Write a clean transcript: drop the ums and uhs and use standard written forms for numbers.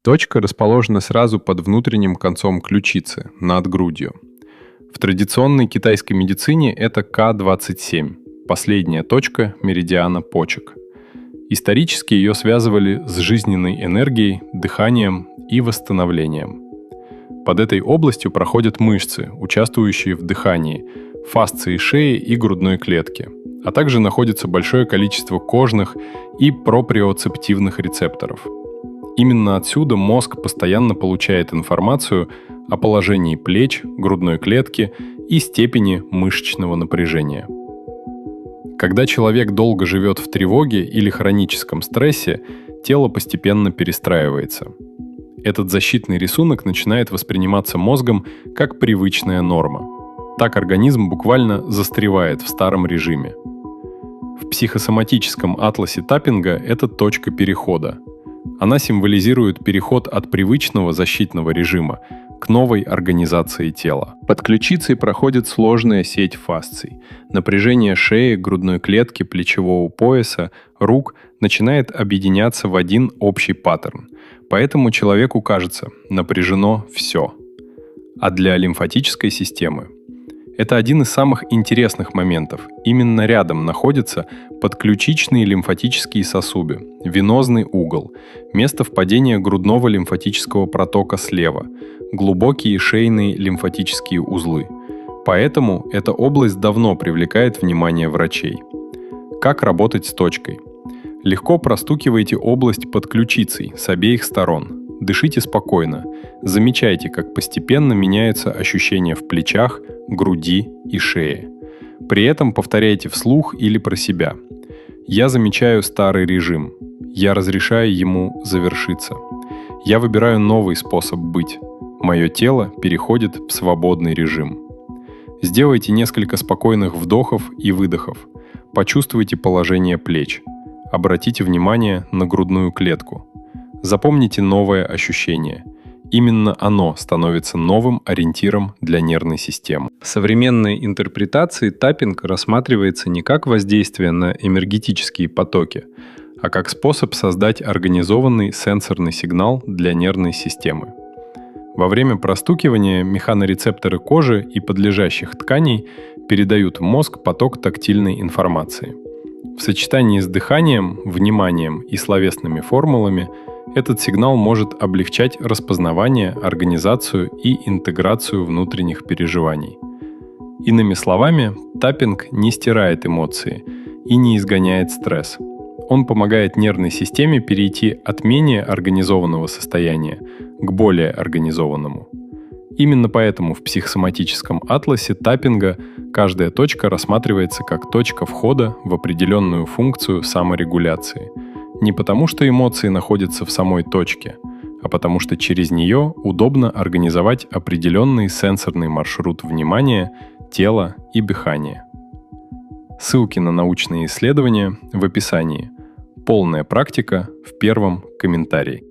Точка расположена сразу под внутренним концом ключицы, над грудью. В традиционной китайской медицине это К27, последняя точка меридиана почек. Исторически ее связывали с жизненной энергией, дыханием и восстановлением. Под этой областью проходят мышцы, участвующие в дыхании, фасции шеи и грудной клетки, а также находится большое количество кожных и проприоцептивных рецепторов. Именно отсюда мозг постоянно получает информацию о положении плеч, грудной клетки и степени мышечного напряжения. Когда человек долго живет в тревоге или хроническом стрессе, тело постепенно перестраивается. Этот защитный рисунок начинает восприниматься мозгом как привычная норма. Так организм буквально застревает в старом режиме. В психосоматическом атласе Таппинга это точка перехода. Она символизирует переход от привычного защитного режима к новой организации тела. Под ключицей проходит сложная сеть фасций. Напряжение шеи, грудной клетки, плечевого пояса, рук начинает объединяться в один общий паттерн. Поэтому человеку кажется, напряжено все. А для лимфатической системы это один из самых интересных моментов. Именно рядом находятся подключичные лимфатические сосуды, венозный угол, место впадения грудного лимфатического протока слева, глубокие шейные лимфатические узлы. Поэтому эта область давно привлекает внимание врачей. Как работать с точкой? Легко простукивайте область под ключицей с обеих сторон. Дышите спокойно. Замечайте, как постепенно меняются ощущения в плечах, груди и шее. При этом повторяйте вслух или про себя. Я замечаю старый режим. Я разрешаю ему завершиться. Я выбираю новый способ быть. Мое тело переходит в свободный режим. Сделайте несколько спокойных вдохов и выдохов. Почувствуйте положение плеч. Обратите внимание на грудную клетку. Запомните новое ощущение. Именно оно становится новым ориентиром для нервной системы. В современной интерпретации таппинг рассматривается не как воздействие на энергетические потоки, а как способ создать организованный сенсорный сигнал для нервной системы. Во время простукивания механорецепторы кожи и подлежащих тканей передают в мозг поток тактильной информации. В сочетании с дыханием, вниманием и словесными формулами этот сигнал может облегчать распознавание, организацию и интеграцию внутренних переживаний. Иными словами, таппинг не стирает эмоции и не изгоняет стресс. Он помогает нервной системе перейти от менее организованного состояния к более организованному. Именно поэтому в психосоматическом атласе таппинга каждая точка рассматривается как точка входа в определенную функцию саморегуляции. Не потому, что эмоции находятся в самой точке, а потому что через нее удобно организовать определенный сенсорный маршрут внимания, тела и дыхания. Ссылки на научные исследования в описании. Полная практика в первом комментарии.